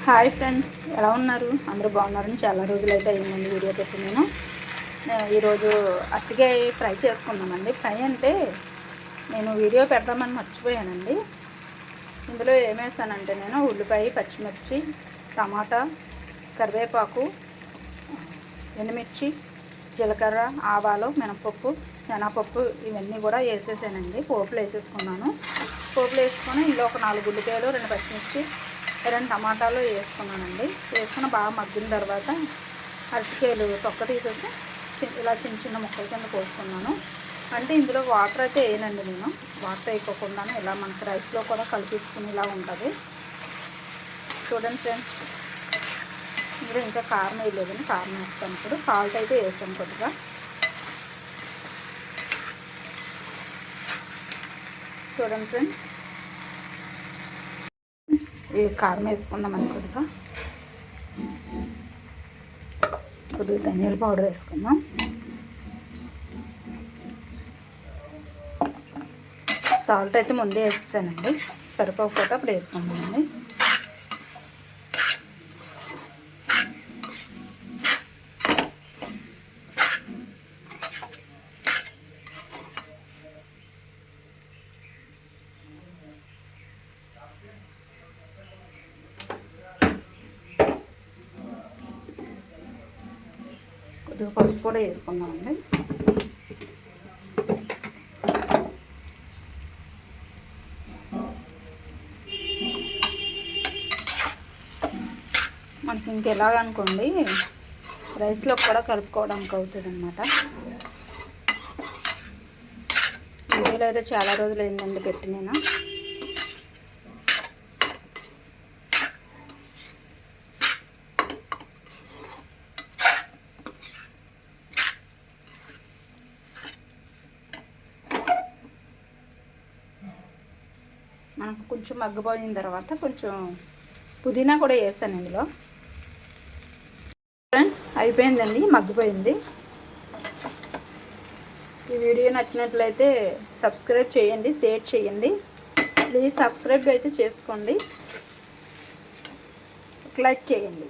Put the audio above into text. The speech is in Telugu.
హాయ్ ఫ్రెండ్స్, ఎలా ఉన్నారు? అందరూ బాగున్నారని చాలా రోజులైతే అయిందండి వీడియో పెట్టి. ఈరోజు అరటికాయ ఫ్రై చేసుకున్నామండి. ఫ్రై అంటే నేను వీడియో పెడదామని మర్చిపోయానండి. ఇందులో ఏమేసానంటే నేను ఉల్లిపాయ, పచ్చిమిర్చి, టమాటా, కరివేపాకు, ఎండుమిర్చి, జీలకర్ర, ఆవాలు, మినపప్పు, శనగపప్పు ఇవన్నీ కూడా వేసేసానండి. పోపులు వేసేసుకున్నాను. పోపులు వేసుకొని ఇందులో ఒక 4 ఉల్లిపాయలు, 2 పచ్చిమిర్చి, 2 టమాటాలు వేసుకున్నానండి. వేసుకుని బాగా మగ్గిన తర్వాత అరటికాయలు తొక్క తీసేసి ఇలా చిన్న చిన్న ముక్కల కింద పోసుకున్నాను. అంటే ఇందులో వాటర్ అయితే వేయనండి. నేను వాటర్ వేయకోకుండానే ఇలా మనకి రైస్లో కూడా కలిపేసుకుని ఇలా ఉంటుంది. చూడండి ఫ్రెండ్స్, ఇందులో ఇంకా కారం వేయలేదని కారం వేస్తాను. ఇప్పుడు సాల్ట్ అయితే వేసాను కొద్దిగా. చూడండి ఫ్రెండ్స్, ఈ కారం వేసుకుందామని కొద్దిగా ధనియాల పౌడర్ వేసుకుందాం. సాల్ట్ అయితే ముందే వేసేసానండి, సరిపోకపోతే అప్పుడు వేసుకుందామండి. కొద్దిగా పసుపు కూడా వేసుకుందామండి. మనకి ఇంకెలాగనుకోండి రైస్లో కూడా కలుపుకోవడానికి అవుతుంది అన్నమాట. వీడియోలో అయితే చాలా రోజులు అయిందండి పెట్టి నేను. మనకు కొంచెం మగ్గిపోయిన తర్వాత కొంచెం పుదీనా కూడా వేసాను ఇందులో. ఫ్రెండ్స్, అయిపోయిందండి, మగ్గిపోయింది. ఈ వీడియో నచ్చినట్లయితే సబ్స్క్రైబ్ చేయండి, షేర్ చేయండి. ప్లీజ్ సబ్స్క్రైబ్ అయితే చేసుకోండి, లైక్ చేయండి.